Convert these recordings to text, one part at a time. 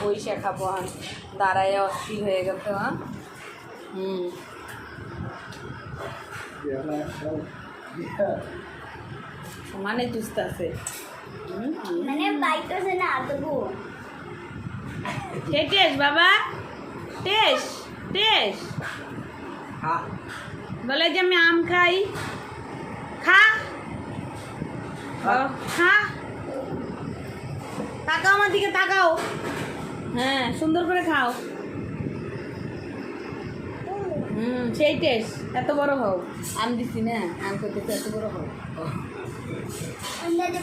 পয়সা খাবো দাঁড়ায় অস্থির হয়ে গেছে হ্যাঁ মানে চুস্তাছে মানে বাইতেছে না তবু টেস বাবা টেস টেস বলে যে আমি আম খাই খা খা তাকাও আমার দিকে তাকাও হ্যাঁ সুন্দর করে খাও সেই টেস্ট এত বড় হও আম দিছি না আম করতেছে এত বড় হও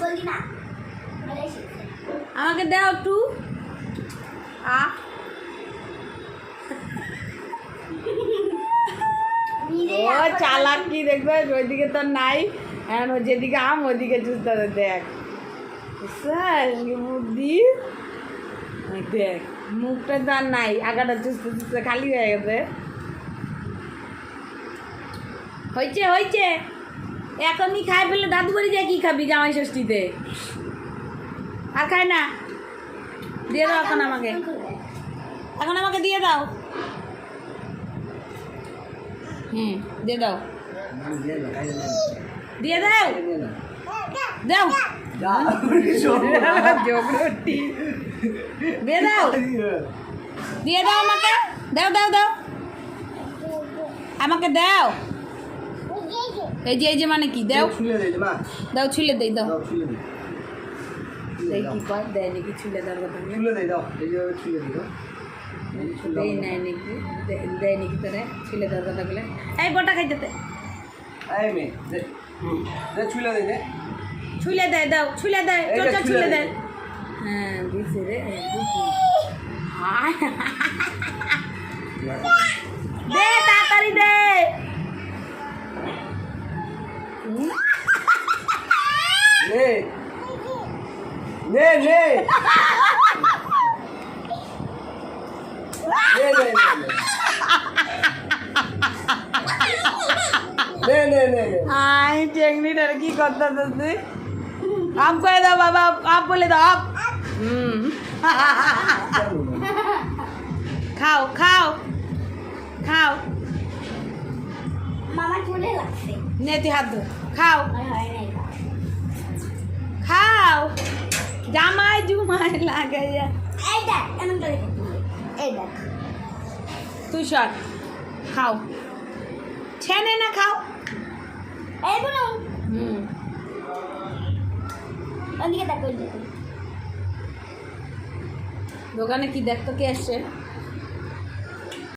বলি না আমাকে দাও একটু ও চালাক কি দেখবে ওইদিকে তো নাই এখন যেদিকে আম ওইদিকে চুস্তা দেখ বুদ্ধি দেখ মুখটা তো আর নাই আগাটা চুস্তে চুস্তে খালি হয়ে গেছে হয়েছে হয়েছে এখনই খাই ফেলে দাদু বাড়ি যায় কি খাবি জামাই ষষ্ঠীতে আর খাই না দিয়ে দাও এখন আমাকে দিয়ে দাও দিয়ে দাও দিয়ে দাও দাও জগরটি দিয়ে দাও দিয়ে দাও আমাকে দাও দাও দাও আমাকে দাও এই যে মানে কি দাও দাও ছুলে দেই দাও দেই কি কর দেয় নাকি ছুলে দেওয়ার কথা দেয় নাই নাকি দেয় নাকি তোরে ছুলে দেওয়ার কথা বলে এই বটা খাইতে ছুলে দেয় দাও ছুলে দেয় চোচা ছুলে দেয় হ্যাঁ দিছে রে দে তাড়াতাড়ি দে आई टेंगनी लड़की करता तुझे आप कह दो बाबा आप बोले दो आप खाओ खाओ खाओ मामा चूल्हे लगते नेती हाथ दो खाओ खाओ জামাই জুমাই লাগাইয়া এই দেখ এমন করে এই দেখ তুই সর খাও ছেনে না খাও এই বলো ওদিকে দেখ দোকানে কি দেখতো কে আসছে